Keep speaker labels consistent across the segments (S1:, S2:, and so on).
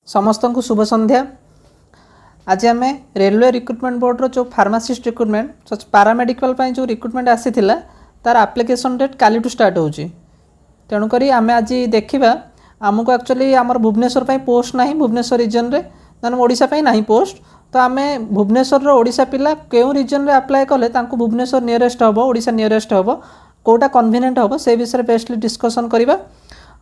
S1: समस्त को शुभ संध्या। आज आम रेलवे रिक्रुटमेंट बोर्ड रो जो फार्मासिस्ट रिक्रुटमेंट पारामेडिकल जो रिक्रुटमेंट आसी तार एप्लिकेशन डेट काली टू स्टार्ट होची। तेणुक आम आज देखा आमको एक्चुअली आमर भुवनेश्वर पोस्ट ना भुवनेश्वर रिजन रे ओडिशा ना पोस्ट, तो आम भुवनेश्वर ओडिशा पिला क्यों रिजन रे अप्लाई कले भुवनेश्वर नियरेस्ट हम ओडिशा नियरेस्ट हम कौटा कन्वीनियंट हम से विषय बेस्टली डिस्कसन करवा।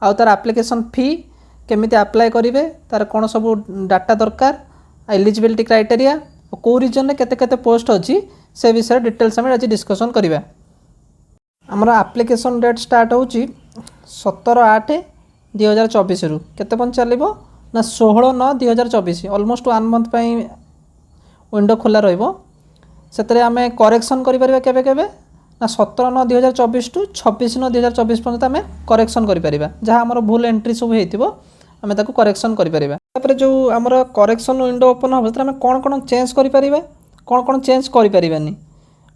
S1: आउ तार एप्लिकेशन फी केमिति अप्लाई करेंगे, तार कौन सब डाटा दरकार, एलिजिबिलिटी क्राइटेरिया और कौ रिजन में केते केते पोस्ट अच्छी से विषय डिटेल्स आम आज डिस्कसन करवा। आमर एप्लिकेशन डेट स्टार्ट हो 17/8/2024 रु केते पन चलो ना 16/9/2024 ऑलमोस्ट 1 मंथ विंडो खोला रहिबो। सेतरे आमे करेक्शन करि परिबा केबे केबे ना 17/9/2024 टू 26/9/2024 पर्यंत आमे करेक्शन करि परिबा। जहाँ आमर भूल एंट्री सब हेतिबो आमे ताको करेक्शन करि परिबा। तापर जो आमर करेक्शन विंडो ओपन हो आमे कोन कोन चेंज करि परिबा, कोन कोन चेंज करि परिबानी।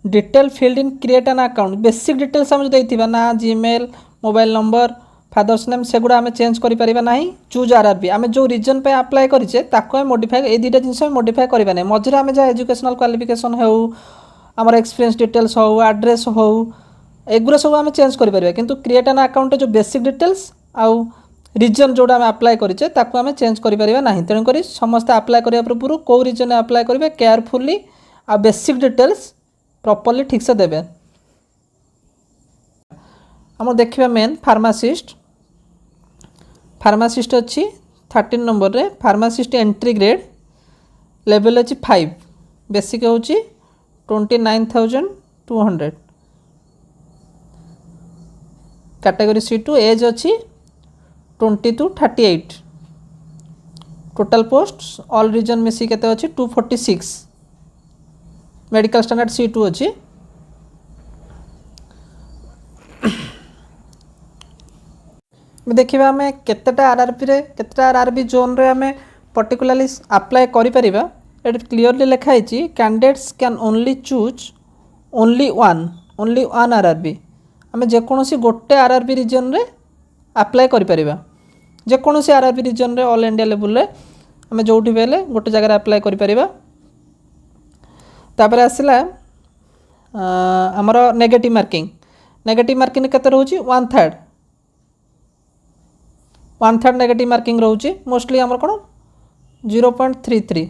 S1: Detail field in create an account basic details आम देथिबा ना Gmail, mobile number, father's name सेगुड़ा आम चेंज करि परिबा नाही। चूज आरआरबी आम जो रिजन पे अप्लाई करिचे ताको आम मॉडिफाई ए दुटा जिंस मॉडिफाई करबा नै। मझिरे आम जा एजुकेशनल क्वालिफिकेशन हो, आमर एक्सपीरियंस डिटेल्स हो, एड्रेस हो, एगुरा सब आम चेंज करि परिबा, किंतु क्रिएट एन अकाउंट जो बेसिक डिटेल्स आउ रिजन जोड़ा आम अप्लाई करिचे ताको आम चेंज करि परिबा नाही। तेणु करी समस्त अप्लाई करिया पूर्व को रिजन अप्लाई करिवे केयरफुली आ बेसिक डिटेल्स प्रॉपर्ली ठीक से देबे। आम देखिबा मेन फार्मासिस्ट अच्छी 13 नंबर रे फार्मासिस्ट एंट्री ग्रेड लेवल अच्छी 5, बेसिक होची 29,200, कैटेगरी C2 एज अच्छी 20 to 38, total post all region मिसी केते अच्छी 246, मेडिकल स्टैंडर्ड C2 अच्छी। देखिए आम केतेटा आरआरबी रे केतेटा आरआरबी जोन रे आम पर्टिकुलरली अप्लाई करि परिबा। एट क्लियरली लिखाई candidates can only choose only one RRB. आम जेकोसी गोटे आरआरबी रिजन रे अप्लाई करि परिबा, जेकोसी आरआरबी रिजन रे ऑल इंडिया लेवल रे आम जोठी बेले गोटे जगह अप्लाई करि परिबा। तापर आसला आमर नेगेटिव मार्किंग केते रहउची 1/3 नेगेटिव मार्किंग रोचे। मोस्टली आमर कौन 0.33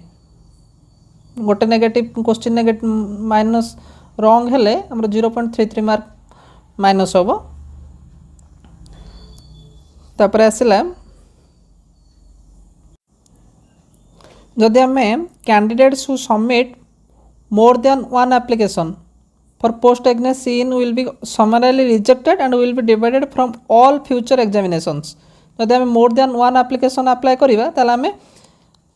S1: गोटे negative question negative minus wrong हेले आमर 0.33 मार्क माइनस हम। तापर आसला जदि आम candidates who submit more than one application for post against in will be summarily rejected and will be divided from all future examinations. जदि आम more than one application apply करवा ताले आम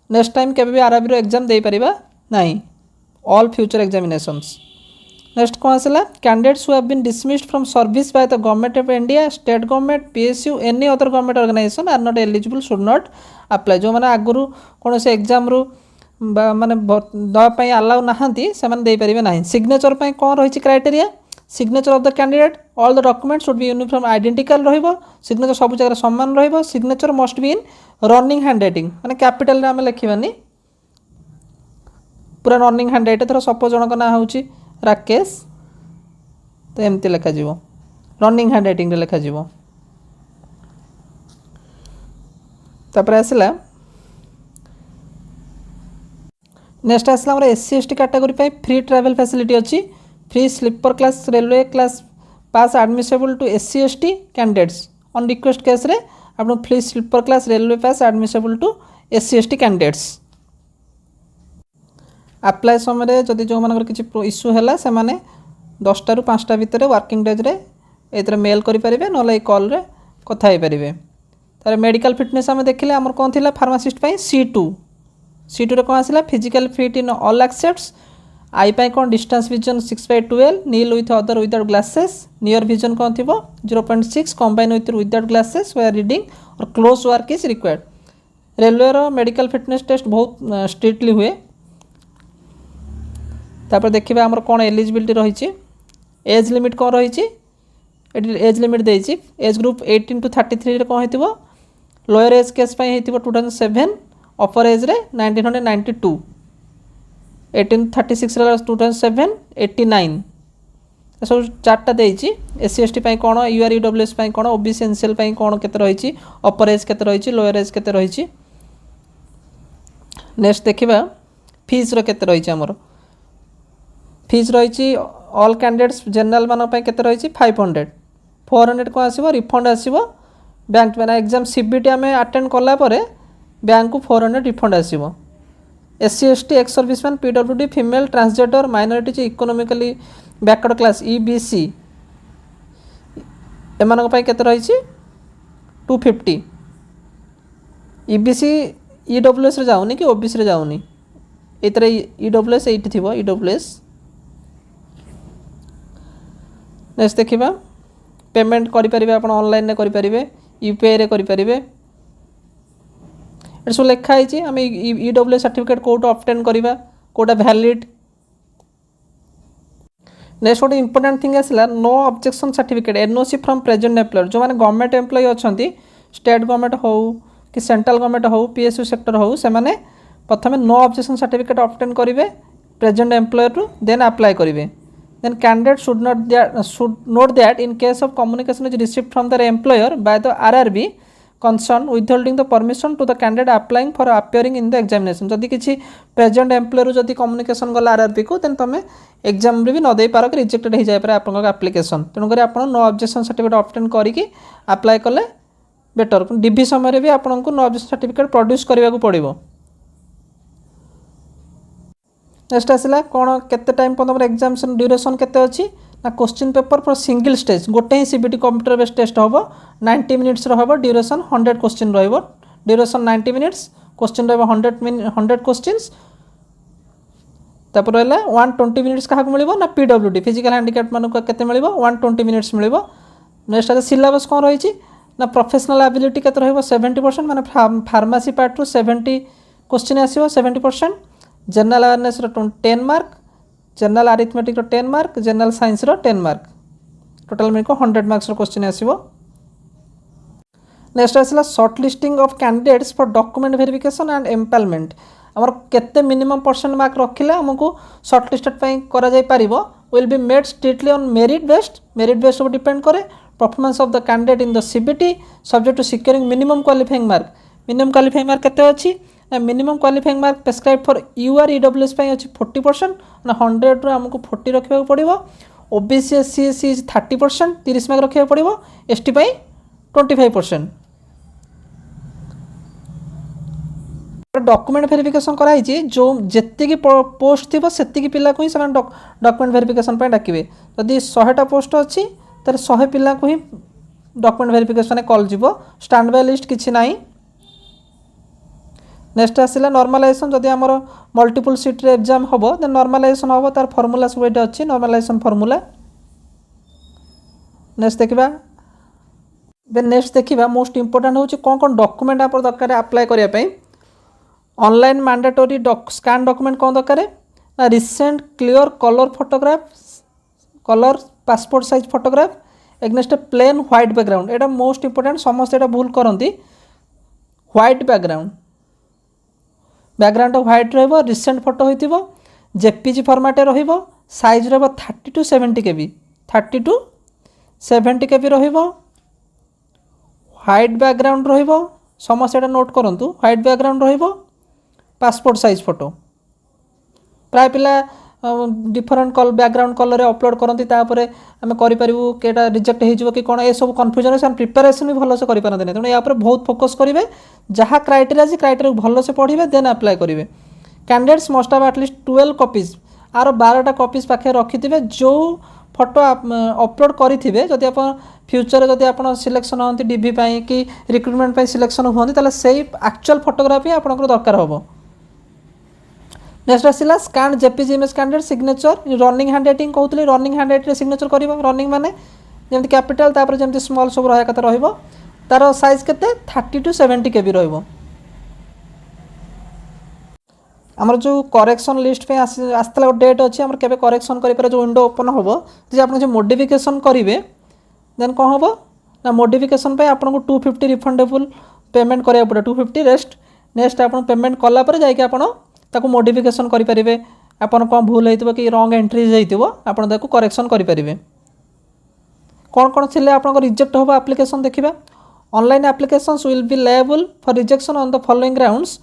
S1: नेक्स्ट टाइम केबे भी आरआरबी एग्जाम दे परिबा नहीं, all future examinations. Next कौन आसला candidates who have been dismissed from service by the government of India, state government, PSU any other government organization are not eligible should not apply. जो मैंने आगुरी कौन से exam रु माने दवाई अलाउ नहांती से माने दे परिबे नहीं। सिग्नेचर पे कौन रही criteria, signature of the candidate all the documents should be uniform identical रहिबो, सिग्नेचर सब जगह समान रहिबो, signature must be in running handwriting माने कैपिटल रे आमे लिखिबानी, पूरा रनिंग हैंडराइटिंग। थरो सपोज जनक ना होची राकेश तो एमती लिखा जीवो रनिंग हैंडराइटिंग रे लिखा जीवो। तापर आसला नेक्स्ट आसला हमर एससी एसटी कैटेगरी पे फ्री ट्रैवल फैसिलिटी अच्छी। Free sleeper class railway class pass admissible to SC ST candidates on request case रे आपन free sleeper class railway pass admissible to SC ST candidates. Apply समय जदि जो मानकर किसी issue है से माने 10टा ରୁ 5टा भितर वर्किंग डेज रे एतरे मेल करि परिबे नले कॉल रे कथा हे परिबे। तारे मेडिकल फिटनेस आम देखिले आमर कौन थिला फार्मासिस्ट पई C2 रे कौन आसला physical fit in all accepts. आई पाई कौन distance vision 6/12, nil with other without glasses, near vision कौन थी 0.6, combine without glasses where reading or close work is required. Railway रो मेडिकल फिटनेस टेस्ट बहुत स्ट्रिक्टली हुए। तापर देखिबा आमर कौन एलिजिबिलिटी रही, एज लिमिट कौन रही, एज लिमिट देज ग्रुप 18 to 33 कौन हो lower age case 2007 upper age रे 1992 1836 2007 89 सब चार्टा देती एस सी एस टी कौन यूआर यूडब्ल्यूएस कौन ओबीसी एनसीएल कौन केते रही अपर एज केते रही लोअर एज केते रही नेक्स्ट देखा फीस केते रही आमर फीस रही ऑल कैंडिडेट्स जनरल मान केते रही 500 400 कौन आसो रिफंड आसो बैंक मैंने एग्जाम सीबीटी आम अटेंड कलापर बैंक को 400 रिफंड आसो S C S T ex serviceman पीडब्ल्यूडी female transgender minorities economically backward class EBC एम केते रही 250 ईबीसी ईडब्ल्यूएस रे जाऊनी कि ओबीसी रे जाऊनी एतरे ईडब्ल्यूएस एठी थिबो ईडब्ल्यूएस नेक्स्ट देखिबा पेमेंट करि परिबे आपण ऑनलाइन रे करि परिबे यूपीआई रे करि परिबे एट सब लिखा है आम ईडब्ल्यूएस सर्टिफिकेट कोड ऑब्टेन करवा कोटा वैलिड नेक्स्ट गोटे इंपोर्टेंट थिंग आसला no objection certificate NOC from present employer जो मैंने गवर्नमेंट एम्प्लॉय अच्छा स्टेट गवर्नमेंट हो कि सेंट्रल गवर्नमेंट हो पीएसयू सेक्टर हो से मैंने प्रथम नो ऑब्जेक्शन सर्टिफिकेट ऑब्टेन करेंगे present employer to then apply करेंगे then candidate should note that in case of communication is received from the employer by the RRB concern withholding the permission to the candidate applying for appearing in the examination जदि किसी present employer जदि communication गला RRB को then तुम exam भी न दे पार कि rejected हो जाए पारे आपन एप्लिकेशन तेणुक आप नो ऑब्जेक्शन सर्टिफिकेट ऑब्टेन करके अप्लाई कले बेटर डीवी समय भी आपन को नो ऑब्जेक्शन सर्टिफिकेट प्रोड्यूस करने को पड़ो नेक्स्ट आसला कौन केते टाइम पर एग्जामिनेशन ड्यूरेशन केते अच्छी ना question paper for single stage गोटे ही सीबीटी कंप्यूटर बेस्ड टेस्ट हम 90 मिनिट्स रहा duration 100 question duration 90 minutes question रहा 100 क्वेश्चंस तापर है 120 मिनिट्स क्या मिल ना पीडब्ल्यूडी फिजिकल हैंडिकैप मान के मिल 120 मिनिट्स मिल नेक्स्ट सिलेबस कौन रही ना प्रोफेशनल एबिलिटी के 70% माने फार्मेसी पार्ट रू 70 क्वेश्चन आसो 70% general awareness 10 mark general arithmetic 10 mark general science 10 mark total मिल 100 मार्क्स क्वेश्चन आसो नेक्स्ट आसला shortlisting of candidates for document verification and empanelment आमर केते मिनिमम परसेंट मार्क रखिले हमको शॉर्ट लिस्टेड करा जाय पारिबो will be made strictly on merit based सब डिपेंड करे performance of the candidate in the CBT subject to securing minimum qualifying mark केते अछि minimum qualifying mark prescribe for UR EWS अच्छी 40% ना 100 आमको 40 रखा पड़ो ओबीसी एससी एससी 30% 30 मार्क रखा पड़ो एसटी 25% डॉक्यूमेंट वेरिफिकेशन कराई जो जेतिकी पोस्ट थी से पिला को ही डॉक्यूमेंट वेरिफिकेशन डाकिबे जदि 100टा पोस्ट अच्छी तो 100 पिला को ही डॉक्यूमेंट वेरिफिकेशन कॉल जीव स्टैंड बाय लिस्ट किसी नहीं नेक्स्ट आसला नॉर्मलाइजेशन जदि आमर मल्टीपल सीट रे एग्जाम हम देन नॉर्मलाइजेशन हम तार फॉर्मूला सब ये अच्छी नॉर्मलाइजेशन फॉर्मूला नेक्स्ट देखा देन नेक्स्ट देखा मोस्ट इंपोर्टेंट हूँ कौन कौन डॉक्यूमेंट आप दरकार अप्लाई करने ऑनलाइन मैंडेटरी स्कैन डॉक्यूमेंट कौन दरकार ना recent clear colour photograph colour passport size photograph against plain white background एटा मोस्ट इंपोर्टेंट समस्त एटा भूल करती व्हाइट बैकग्राउंड व्हाइट रहिबो रिसेंट फोटो होइतिबो जेपीजी फॉर्मेट रहिबो साइज रहिबो 30 to 70 केबी 30 to 70 केबी रहिबो व्हाइट बैकग्राउंड रहिबो समस्त एटा नोट करंतु व्हाइट बैकग्राउंड रहिबो पासपोर्ट साइज फोटो प्राय पिला डिफरेंट बैकग्राउंड कलर अपलोड करती आम करूँ केटा रिजेक्ट हो कि कौन ये सब कन्फ्यूजन से प्रिपेरेसन भी भलसे करें तेणु या बहुत फोकस करेंगे जहाँ क्राइटेरिया अच्छी क्राइटेरिया भलसे पढ़े देन अप्लाई करेंगे candidates must have at least 12 copies or 12टा कॉपीज पाखे रखिथे जो फोटो अपलोड करेंगे जदि आप फ्यूचर जदि आप सिलेक्शन हाँ डीवी कि रिक्रुटमेंट सिलेक्शन हाँ से एक्चुअल फोटोग्राफी आपंकर दरकार हम नेक्स्ट आसला scan JPG image candidate signature running hand writing कहते रनिंग हैंड राइटिंग सिग्नेचर कर रनिंग माने जमी कैपिटाल तापर जमी स्मॉल सब रहा कथा तार साइज के 30 to 70 केबी आमर जो करेक्शन लिस्ट पे आसला डेट अच्छी आम के करेक्शन कर जो विंडो ओपन हम जी आप मोडिफिकेशन करेंगे देन कौन हम ना मोडिफिकेशन आपको 250 रिफंडेबल पेमेंट कराया पड़े 250 रेस्ट नेक्स्ट आप पेमेंट कलापर जाकि आपको मॉडिफिकेशन करेंगे आपन कौन भूल होइतिबो कि रॉन्ग एंट्रीज होइतिबो आपन ताको करेक्शन करेंगे कौन कौन थिले आपन रिजेक्ट होबो एप्लिकेशन देखिबा online applications will be label for rejection on the following grounds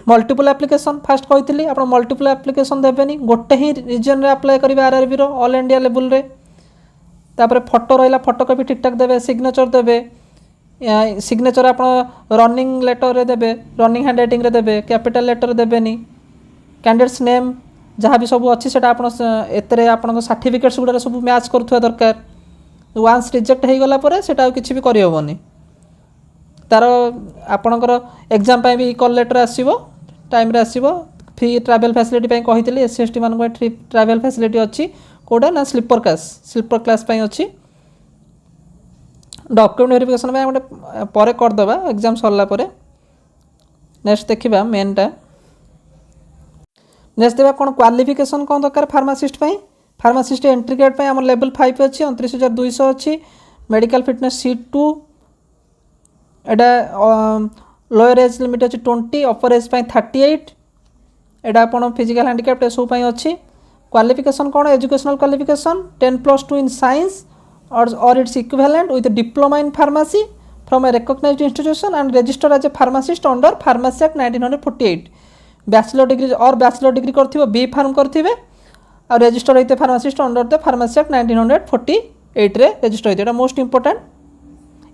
S1: multiple application fast कही आप मल्टीपल एप्लिकेशन देवेनि गोटे ही रिजन रे अप्लाई करेंगे आरआरबी रो ऑल इंडिया लेवल रे तापर फोटो रहा फोटो कॉपी ठीक ठाक देवे सिग्नेचर देवे सिग्नेचर आप रनिंग लेटर रे देवे रनिंग हैंड राइटिंग रे देवे कैपिटल लेटर देवेनि कैंडिडेट्स नेम जहाँ भी सब अच्छी से आपन सर्टिफिकेट्स गुड़ा सब मैच करुवा दरकार वांस रिजेक्ट हो गला परे सेटा किसी भी करहबनी तार आपणकर एग्जाम भी कॉल लेटर आसो टाइम रे आसो फ्री ट्रैवल फैसिलिटी कही एस सी एस टी मान फ्री ट्रैवल फैसिलिटी अच्छी कौटा ना स्लीपर क्लास अच्छी डॉक्यूमेंट वेरिफिकेशन में गोटे पर करदे एग्जाम सरला परे नेक्स्ट देखा मेनटा नेक्स्ट देवा कौन क्वालिफिकेशन कौन दरकार फार्मासिस्ट फार्मासिस्ट एंट्री ग्रेड आम लेवल 5 अच्छी 29,200 अच्छी मेडिकल फिटनेस C2 एटा लोअर एज लिमिट अच्छी 20 अपर एज 38 एटा आपन फिजिकल हैंडिकैप्ट सब अच्छी क्वालिफिकेशन कौन एजुकेशनल क्वालिफिकेशन 10+2 इन साइंस और its equivalent with diploma in pharmacy from a recognised institution and registered as a pharmacist under pharmacy act 1948 bachelor degree और bachelor degree करथिबो B pharm करथिबे और registered होते pharmacist under the pharmacy act 1948 रे register होते most important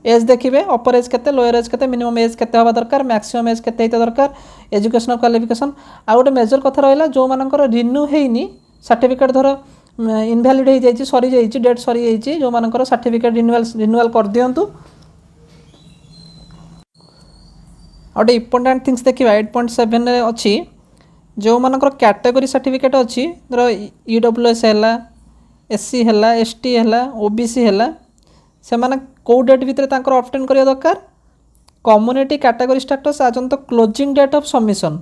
S1: age देखिए upper age के lower age के मिनिमम एज के हवा दरकार मैक्सिमम एज के दरकार एजुकेशनल क्वालिफिकेशन आ गोटे मेजर कथा रहा जो मानकर रिन्यू होनी सर्टिफिकेट धर इनभैलिड हो जाए सरी जाइए डेट सरी जाइए जो मानकर सर्टिफिकेट रिन्यूअल कर दिंतु गोटे इंपोर्टाट थिंग्स देखा 8.7 अच्छी जो मानकर कैटेगरी सर्टिफिकेट अच्छी धर EWS है SC है ST है OBC है से माने कौ डेट भितर ऑब्टेन करिया दरकार कम्युनिटी कैटेगरी स्टेटस आज तो closing date of submission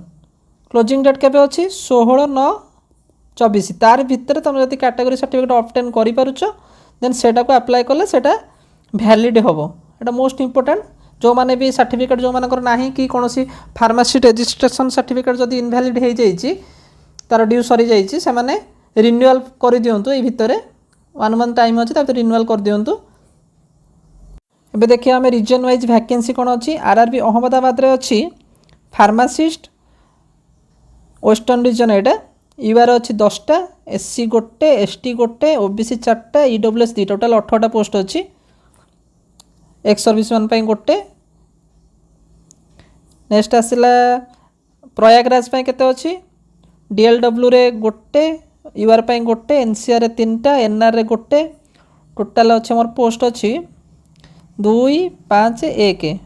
S1: closing date केबे अच्छी 16/9/24 तार भितर तुम जब कैटेगरी सर्टिफिकेट ऑब्टेन करि पारुछ देन सेटा को अप्लाई कले सेटा वैलिड होबो एटा मोस्ट इंपोर्टेंट जो माने भी सर्टिफिकेट जो मानकर नाही कि कोनोसी फार्मेसी रजिस्ट्रेशन सर्टिफिकेट जदि इनवैलिड हो जाइए तार ड्यू सरी जाइए से माने रिन्यूअल कर दिंतु ये भितर 1 मंथ टाइम अच्छी तापर रिन्यूअल कर दिंतु एबे देखिए आम रिजन वाइज वैकेंसी कौन अच्छी आरआरबी अहमदाबाद रे अच्छी फार्मासिस्ट वेस्टर्न रिजन एटा यूआर अच्छी 10टा SC गोटे ST गोटे OBC 4टा EWS 2 टोटाल 18टा पोस्ट अच्छी एक्स सर्विस मैन गोटे नेक्स्ट आसला प्रयागराज केते अच्छी DLW रे गोटे यूआर गोटे NCR रे 3टा NR रे गोटे टोटाल अच्छे मोर पोस्ट अच्छी 2 5 1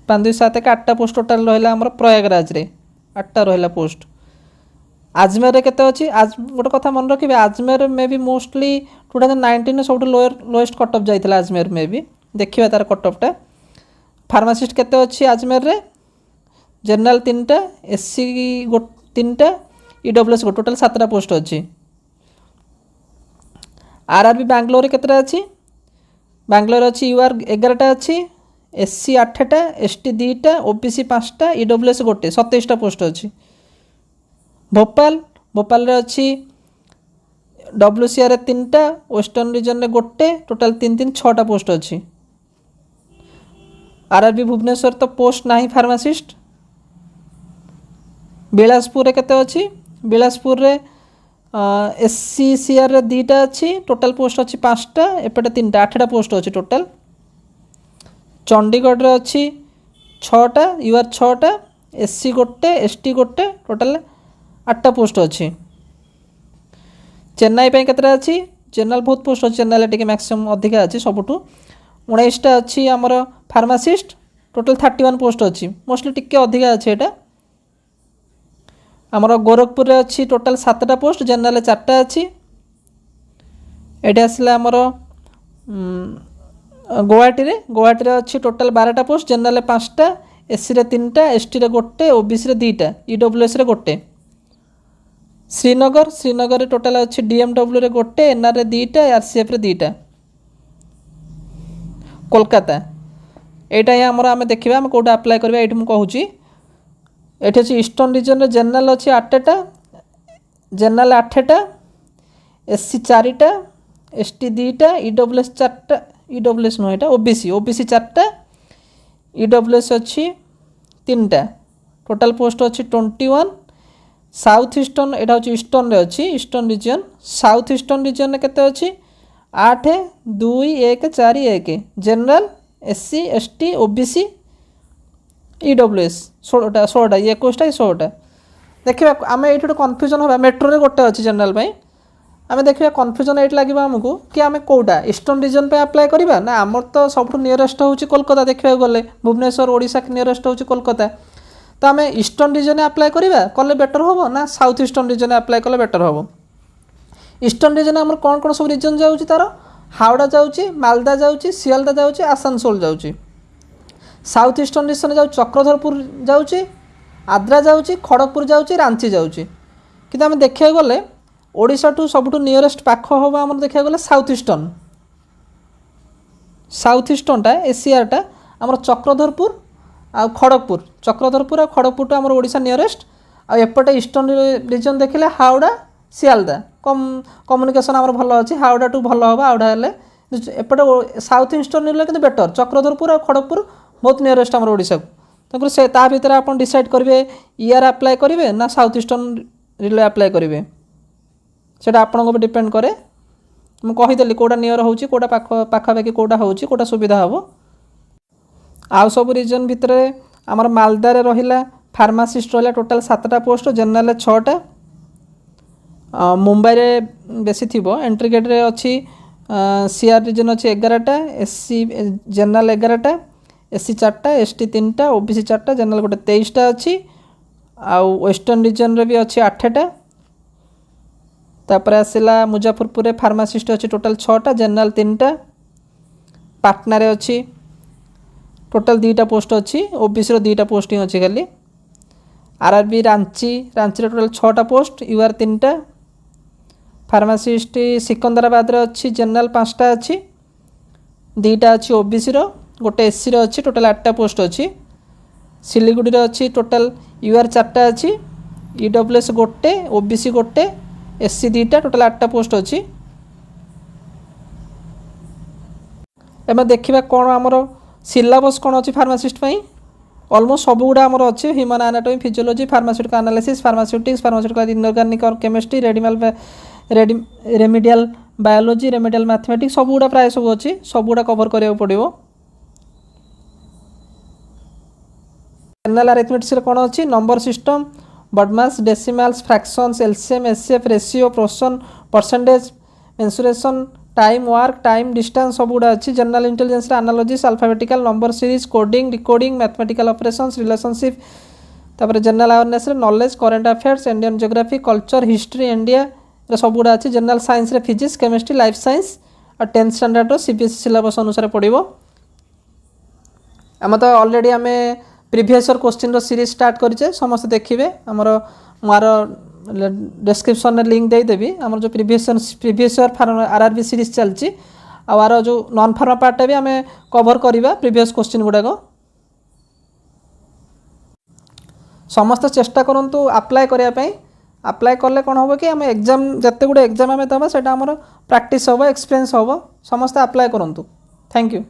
S1: 5 2 7 8टा पोस्ट टोटाल रहा आमर प्रयागराज रे 8टा रहा पोस्ट आजमेर रे केते अच्छी आज गोटे कथा मन रखिए आजमेर में भी मोस्टली 2019 सब लोएस्ट कट ऑफ जाइए आजमेर में भी देखिए तार कट ऑफटा फार्मासिस्ट केते अच्छी आजमेर रे जनरल 3टा SC 3टा EWS गो टोटाल 7टा पोस्ट अच्छी आरआरबी बैंगलोर केतटा अच्छी बैंगलोर अच्छी यूआर 11टा अच्छी SC 8टा ST 2टा OBC 5टा EWS गोटे 27टा पोस्ट अच्छी भोपाल रे अच्छी WCR 3टा वेस्टर्न रीजन रे गोटे टोटाल 3 6टा पोस्ट अच्छी आरआरबी भुवनेश्वर तो पोस्ट नहीं फार्मासिस्ट बिलासपुर रे केते अच्छी बिलासपुर रे SCCR रे 2टा अच्छी टोटाल पोस्ट अच्छी 5टा एपटे 3टा 8टा पोस्ट अच्छी टोटाल चंडीगढ़ रे अच्छी 6टा यूआर 6टा SC गोटे ST गोटे टोटाल 8टा पोस्ट अच्छी चेन्नई पे केतटा अच्छी चेन्नई बहुत पोस्ट अच्छी चेन्नई टिके मैक्सिमम अधिका अच्छी सबुठू 19टा अच्छी आमर फार्मासिस्ट टोटाल 31 पोस्ट अच्छी मोस्टली टिके अधिका अच्छी एटा आमर गोरखपुर रे अच्छी टोटाल 7टा पोस्ट जनरल 4टा अच्छी एटी आसला आमर गुवाहाटी रे अच्छी टोटाल 12टा पोस्ट जनरल 5टा SC रे 3टा ST रे गोटे OBC रे 2टा EWS रे गोटे श्रीनगर रे टोटाल अच्छी DMW रे गोटे NR रे 2टा RCF रे 2टा कोलकाता এইटा ହିଁ ଆମର ଆମେ ଦେଖିବା ଆମେ कोटा अप्लाई करबा एठी मु कहूची एठी अछि ईस्टर्न रीजन रे जनरल अछि 8टा जनरल 8टा एससी 4टा एसटी 2टा ईडब्ल्यूएस 4टा ईडब्ल्यूएस नो एटा ओबीसी 4टा ईडब्ल्यूएस अछि 3टा टोटल पोस्ट अछि 21 साउथ ईस्टर्न एटा अछि ईस्टर्न रे अछि eastern region south eastern region रे केते अछि 8 2 1 4 1 general SC ST OBC EWS 16टा 21टा 16टा देखिबा आमे एठी तो कन्फ्यूजन होबा मेट्रो रे गोटे अछि जनरल पई आमे देखिबा कन्फ्यूजन एठी लागिबा हमकु कि आमे कोडा ईस्टर्न रीजन पे अप्लाई करिबा ना हमर तो सबठु नियरेस्ट होउची कोलकाता देखिबा गले भुवनेश्वर ओडिसा के नियरेस्ट होउची कोलकाता तो आमे ईस्टर्न रीजन अप्लाई करिबा कले बेटर होबो ना साउथ ईस्टर्न रीजन अप्लाई कले बेटर होबो ईस्टर्न रीजन हमर कोन कोन सब रीजन जाउची तारो हावड़ा जाउची मालदा जाउची सियालदा जाउची आसानसोल जाउची साउथ ईस्टर्न रीजन जाउ चक्रधरपुर जाउची आद्रा जाउची खड़गपुर जाउची रांची जाउची किंतु आमे देखिया गले ओडिशा टू सबठु नियरेस्ट पाख होबा हमर देखिया गले साउथ ईस्टर्न टा एसीआर टा हमर चक्रधरपुर आ खड़गपुर आ खड़गपुर टा हमर ओडिशा नियरेस्ट आ एपटे ईस्टर्न रीजन देखिले हावड़ा सियालदा कम कम्युनिकेशन हमर भलो अछि हावड़ा टू भलो होबा हावड़ा हेले एपटे साउथ ईस्टर्न रे किंतु बेटर चक्रधरपुर आ खड़गपुर बहुत नियरेस्ट हमर ओडिशा तकर से ता भीतर आपण डिसाइड करबे ईआर अप्लाई करिवे ना साउथ ईस्टर्न रिले अप्लाई करिवे सेटा आपन को डिपेंड करे मु कहि देली कोडा नियर होउची कोडा पाखा बाकी कोडा होउची कोडा सुविधा हबो आ सब रीजन भीतर हमर मालदा रे रहिला फार्मासिस्ट रहिला टोटल 7टा पोस्ट जनरल 6टा मुंबई रे बेसी थिबो एंट्री गेट रे अछि सीआर रीजन अछि 11टा एससी जनरल 11टा एससी 4टा एसटी 3टा ओबीसी 4टा जनरल गोटे 23टा अछि आ वेस्टर्न रीजन रे भी अछि 8टा तापर आसिला मुजफ्फरपुर रे फार्मासिस्ट अछि टोटल 6टा जनरल 3टा पाटना रे अछि टोटल 2टा पोस्ट अछि ओबीसी रो 2टा पोस्टिंग अछि खाली आरआरबी रांची रे टोटल 6टा पोस्ट यूआर 3टा फार्मासिस्ट सिकंदराबाद रे अछि जनरल 5टा अछि 2टा अछि ओबीसी रो गोटे एससी रो अछि टोटल 8टा पोस्ट अछि सिलीगुड़ी रे अछि टोटल यूआर 4टा अछि ईडब्ल्यूएस गोटे ओबीसी गोटे एससी 2टा टोटल 8टा पोस्ट अछि एमे देखिबा कोन हमरो सिलेबस कोन अछि फार्मासिस्ट पई ऑलमोस्ट सब गुडा हमरो अछि human anatomy physiology pharmaceutical analysis pharmaceutics pharmaceutical inorganic और chemistry remedial biology remedial mathematics सब गुडा प्राय सब अछि सब गुडा कवर करियो पड़िबो जनरल अरिथमेटिक्स रे कोन अछि number system BODMAS decimals fractions LCM HCF ratio proportion percentage mensuration time work time distance सब गुडा अछि जनरल इंटेलिजेंस रे analogies alphabetical number series coding decoding mathematical operations relationship तापर जनरल अवेयरनेस रे knowledge current affairs Indian geography culture history India रे सब गुडा अछि जनरल साइंस रे फिजिक्स केमिस्ट्री लाइफ साइंस और 10th स्टैंडर्ड रो सीबीएसई सिलेबस अनुसार पढिबो हम तो ऑलरेडी हमें प्रीवियस ईयर क्वेश्चन रो सीरीज स्टार्ट करिचे समस्त देखिबे हमरो मार डिस्क्रिप्शन में लिंक दे देबी हमर जो प्रीवियस ईयर आरआरबी सीरीज चलची आर जो नॉन फार्मा पार्ट भी हमें कवर करिबा प्रीवियस क्वेश्चन गुडा को समस्त चेष्टा करंतु अप्लाई करिया पई अप्लाई करले कोन होबो कि हम एग्जाम जत्ते गुडे एग्जाम हमें दबा सेटा हमर प्रैक्टिस होबो एक्सपीरियंस होबो समस्त अप्लाई करंतु थैंक यू।